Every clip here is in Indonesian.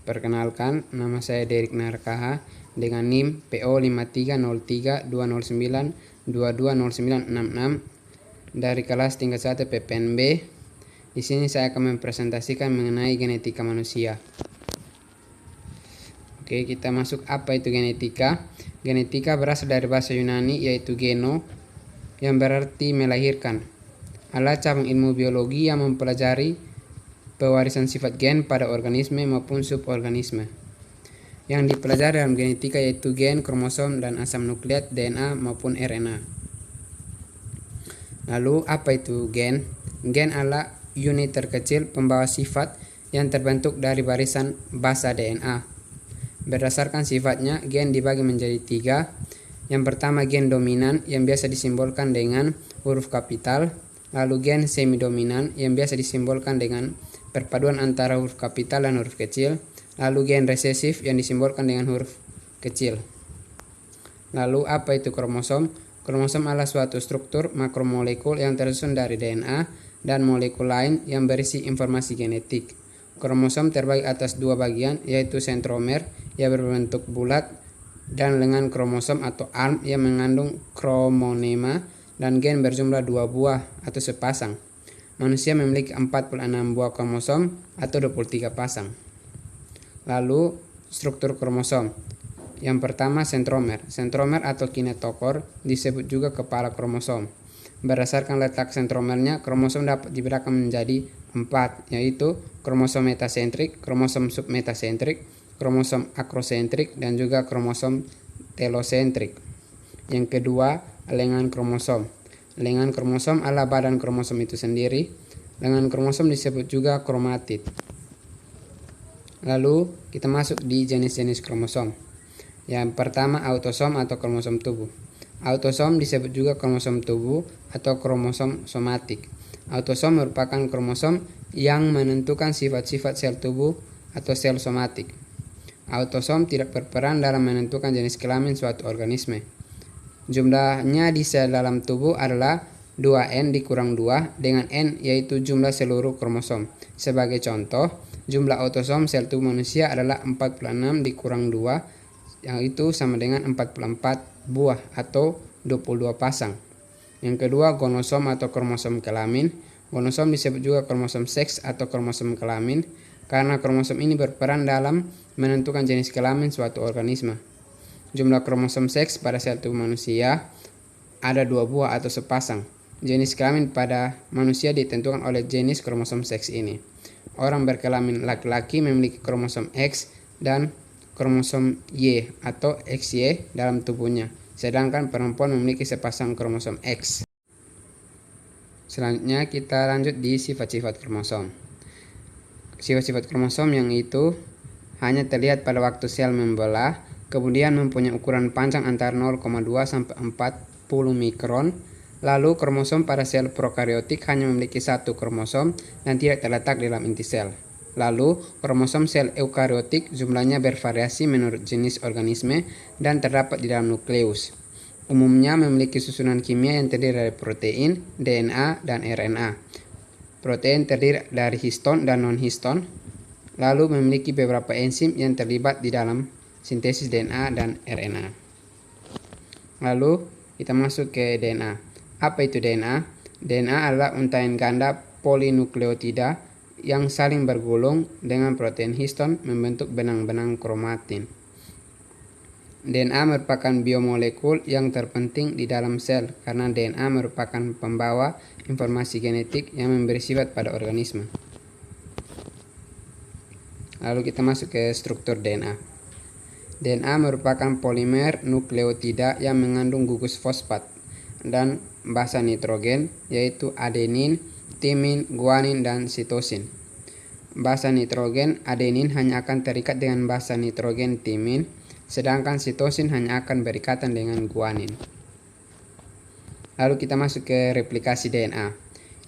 Perkenalkan, nama saya Derik Narkaha dengan NIM PO 5303-209-220966 dari kelas tingkat 1 PPNB. Di sini saya akan mempresentasikan mengenai genetika manusia. Oke, kita masuk apa itu genetika. Genetika berasal dari bahasa Yunani yaitu geno, yang berarti melahirkan. Adalah cabang ilmu biologi yang mempelajari pewarisan sifat gen pada organisme maupun suborganisme. Yang dipelajari dalam genetika yaitu gen, kromosom, dan asam nukleat, DNA maupun RNA. Lalu apa itu gen? Gen adalah unit terkecil pembawa sifat yang terbentuk dari barisan basa DNA. Berdasarkan sifatnya, gen dibagi menjadi 3. Yang pertama gen dominan yang biasa disimbolkan dengan huruf kapital. Lalu gen semidominan yang biasa disimbolkan dengan perpaduan antara huruf kapital dan huruf kecil. Lalu gen resesif yang disimbolkan dengan huruf kecil. Lalu apa itu kromosom? Kromosom adalah suatu struktur makromolekul yang tersusun dari DNA dan molekul lain yang berisi informasi genetik. Kromosom terbagi atas 2 bagian, yaitu sentromer yang berbentuk bulat dan lengan kromosom atau arm yang mengandung kromonema, dan gen berjumlah 2 buah atau sepasang. Manusia memiliki 46 buah kromosom atau 23 pasang. Lalu struktur kromosom. Yang pertama sentromer. Sentromer atau kinetokor disebut juga kepala kromosom. Berdasarkan letak sentromernya, kromosom dapat dibedakan menjadi 4, yaitu kromosom metasentrik, kromosom submetasentrik, kromosom akrosentrik, dan juga kromosom telosentrik. Yang kedua, lengan kromosom. Lengan kromosom adalah badan kromosom itu sendiri. Lengan kromosom disebut juga kromatid. Lalu kita masuk di jenis-jenis kromosom. Yang pertama, autosom atau kromosom tubuh. Autosom disebut juga kromosom tubuh atau kromosom somatik. Autosom merupakan kromosom yang menentukan sifat-sifat sel tubuh atau sel somatik. Autosom tidak berperan dalam menentukan jenis kelamin suatu organisme. Jumlahnya di sel dalam tubuh adalah 2N dikurang 2 dengan N yaitu jumlah seluruh kromosom. Sebagai contoh, jumlah autosom sel tubuh manusia adalah 46 dikurang 2 yaitu sama dengan 44 buah atau 22 pasang. Yang kedua, gonosom atau kromosom kelamin. Gonosom disebut juga kromosom seks atau kromosom kelamin karena kromosom ini berperan dalam menentukan jenis kelamin suatu organisme. Jumlah kromosom seks pada sel tubuh manusia ada 2 buah atau sepasang. Jenis kelamin pada manusia ditentukan oleh jenis kromosom seks ini. Orang berkelamin laki-laki memiliki kromosom X dan kromosom Y atau XY dalam tubuhnya, sedangkan perempuan memiliki sepasang kromosom X. Selanjutnya kita lanjut di sifat-sifat kromosom. Sifat-sifat kromosom yang itu hanya terlihat pada waktu sel membelah, kemudian mempunyai ukuran panjang antara 0,2 sampai 40 mikron. Lalu kromosom pada sel prokariotik hanya memiliki 1 kromosom dan tidak terletak di dalam inti sel. Lalu, kromosom sel eukariotik jumlahnya bervariasi menurut jenis organisme dan terdapat di dalam nukleus. Umumnya memiliki susunan kimia yang terdiri dari protein, DNA, dan RNA. Protein terdiri dari histon dan non-histon, lalu memiliki beberapa enzim yang terlibat di dalam sintesis DNA dan RNA. Lalu, kita masuk ke DNA. Apa itu DNA? DNA adalah untaian ganda polinukleotida yang saling bergulung dengan protein histon membentuk benang-benang kromatin. DNA merupakan biomolekul yang terpenting di dalam sel karena DNA merupakan pembawa informasi genetik yang memberi sifat pada organisme. Lalu kita masuk ke struktur DNA. DNA merupakan polimer nukleotida yang mengandung gugus fosfat dan basa nitrogen yaitu adenin, timin, guanin, dan sitosin. Basa nitrogen adenin hanya akan terikat dengan basa nitrogen timin, sedangkan sitosin hanya akan berikatan dengan guanin. Lalu kita masuk ke replikasi DNA.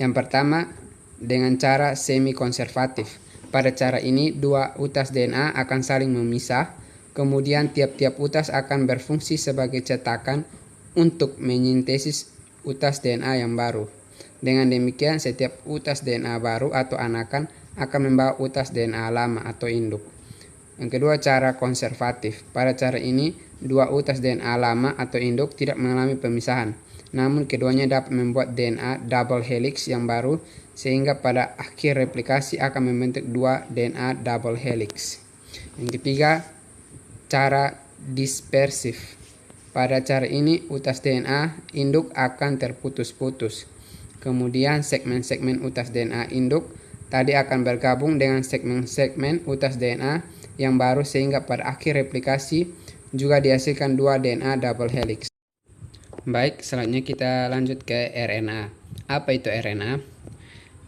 Yang pertama, dengan cara semi-konservatif. Pada cara ini, 2 utas DNA akan saling memisah, kemudian tiap-tiap utas akan berfungsi sebagai cetakan untuk menyintesis utas DNA yang baru. Dengan demikian, setiap utas DNA baru atau anakan akan membawa utas DNA lama atau induk. Yang kedua, cara konservatif. Pada cara ini, dua utas DNA lama atau induk tidak mengalami pemisahan. Namun keduanya dapat membuat DNA double helix yang baru, sehingga pada akhir replikasi akan membentuk dua DNA double helix. Yang ketiga, cara dispersif. Pada cara ini, utas DNA induk akan terputus-putus. Kemudian segmen-segmen utas DNA induk tadi akan bergabung dengan segmen-segmen utas DNA yang baru, sehingga pada akhir replikasi juga dihasilkan dua DNA double helix. Baik, selanjutnya kita lanjut ke RNA. Apa itu RNA?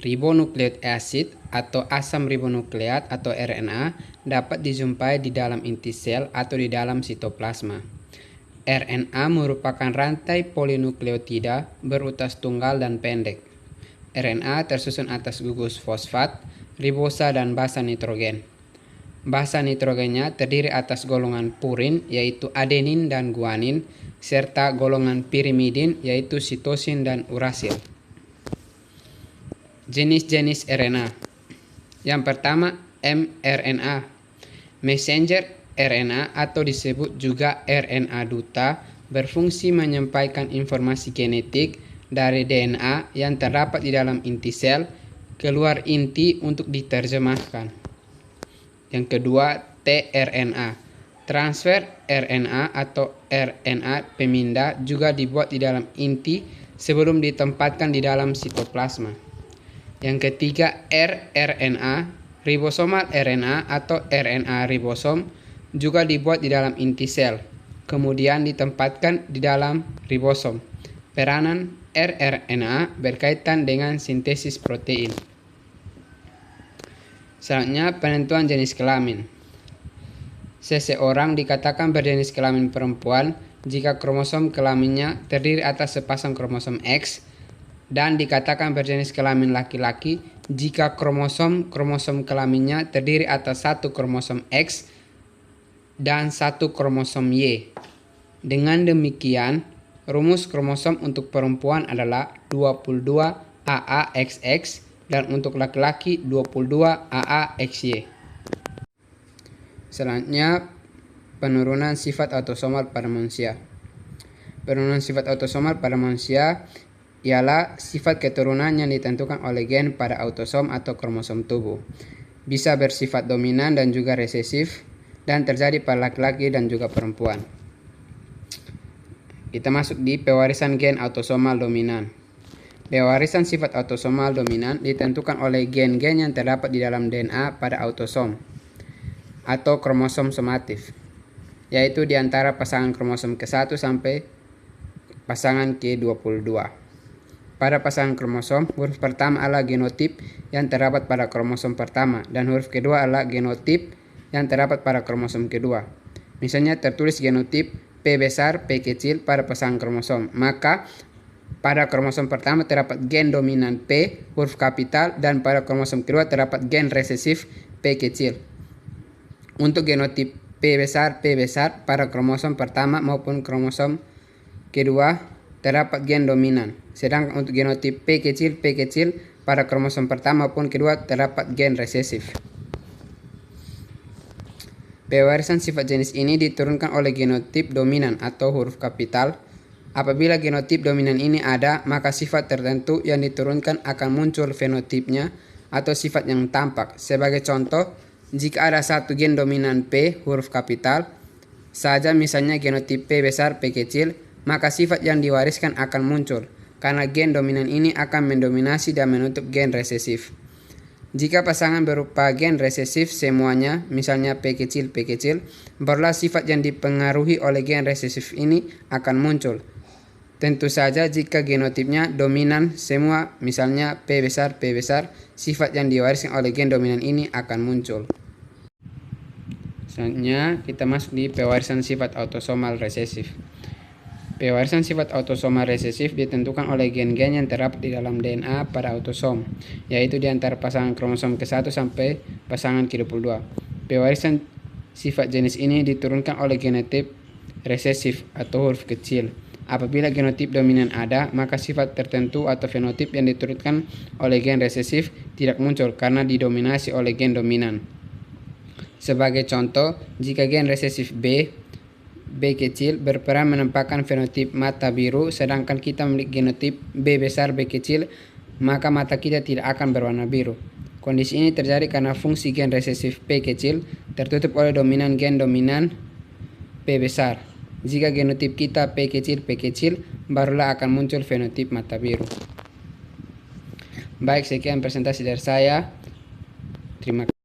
Ribonucleic acid atau asam ribonukleat atau RNA dapat dijumpai di dalam inti sel atau di dalam sitoplasma. RNA merupakan rantai polinukleotida berutas tunggal dan pendek. RNA tersusun atas gugus fosfat, ribosa, dan basa nitrogen. Basa nitrogennya terdiri atas golongan purin yaitu adenin dan guanin, serta golongan pirimidin yaitu sitosin dan urasil. Jenis-jenis RNA. Yang pertama, mRNA, messenger RNA atau disebut juga RNA duta, berfungsi menyampaikan informasi genetik dari DNA yang terdapat di dalam inti sel keluar inti untuk diterjemahkan. Yang kedua, tRNA, transfer RNA atau RNA pemindah, juga dibuat di dalam inti sebelum ditempatkan di dalam sitoplasma. Yang ketiga, rRNA, ribosomal RNA atau RNA ribosom, juga dibuat di dalam inti sel, kemudian ditempatkan di dalam ribosom. Peranan rRNA berkaitan dengan sintesis protein. Selanjutnya, penentuan jenis kelamin. Seseorang dikatakan berjenis kelamin perempuan jika kromosom kelaminnya terdiri atas sepasang kromosom X, dan dikatakan berjenis kelamin laki-laki jika kromosom kelaminnya terdiri atas satu kromosom X dan satu kromosom Y. Dengan demikian, rumus kromosom untuk perempuan adalah 22 AAXX dan untuk laki-laki 22 AAXY. Selanjutnya, penurunan sifat autosomal pada manusia. Penurunan sifat autosomal pada manusia ialah sifat keturunan yang ditentukan oleh gen pada autosom atau kromosom tubuh. Bisa bersifat dominan dan juga resesif, dan terjadi pada laki-laki dan juga perempuan. Kita masuk di pewarisan gen autosomal dominan. Pewarisan sifat autosomal dominan ditentukan oleh gen-gen yang terdapat di dalam DNA pada autosom atau kromosom somatif, yaitu di antara pasangan kromosom ke-1 sampai pasangan ke-22. Pada pasangan kromosom, huruf pertama adalah genotip yang terdapat pada kromosom pertama, dan huruf kedua adalah genotip yang terdapat pada kromosom kedua. Misalnya tertulis genotip P besar, P kecil pada pasangan kromosom, maka pada kromosom pertama terdapat gen dominan P huruf kapital, dan pada kromosom kedua terdapat gen resesif P kecil. Untuk genotip P besar pada kromosom pertama maupun kromosom kedua terdapat gen dominan. Sedangkan untuk genotip P kecil pada kromosom pertama maupun kedua terdapat gen resesif. Pewarisan sifat jenis ini diturunkan oleh genotip dominan atau huruf kapital. Apabila genotip dominan ini ada, maka sifat tertentu yang diturunkan akan muncul fenotipnya atau sifat yang tampak. Sebagai contoh, jika ada satu gen dominan P huruf kapital saja, misalnya genotip P besar, P kecil, maka sifat yang diwariskan akan muncul, karena gen dominan ini akan mendominasi dan menutup gen resesif. Jika pasangan berupa gen resesif semuanya, misalnya P kecil, barulah sifat yang dipengaruhi oleh gen resesif ini akan muncul. Tentu saja jika genotipnya dominan semua, misalnya P besar, sifat yang diwariskan oleh gen dominan ini akan muncul. Selanjutnya kita masuk di pewarisan sifat autosomal resesif. Pewarisan sifat autosomal resesif ditentukan oleh gen-gen yang terdapat di dalam DNA pada autosom, yaitu di antara pasangan kromosom ke-1 sampai pasangan ke-22. Pewarisan sifat jenis ini diturunkan oleh genotip resesif atau huruf kecil. Apabila genotip dominan ada, maka sifat tertentu atau fenotip yang diturunkan oleh gen resesif tidak muncul karena didominasi oleh gen dominan. Sebagai contoh, jika gen resesif B kecil berperan menempatkan fenotip mata biru, sedangkan kita memiliki genotip B besar B kecil, maka mata kita tidak akan berwarna biru. Kondisi ini terjadi karena fungsi gen resesif P kecil tertutup oleh dominan gen dominan P besar. Jika genotip kita P kecil, barulah akan muncul fenotip mata biru. Baik, sekian presentasi dari saya. Terima kasih.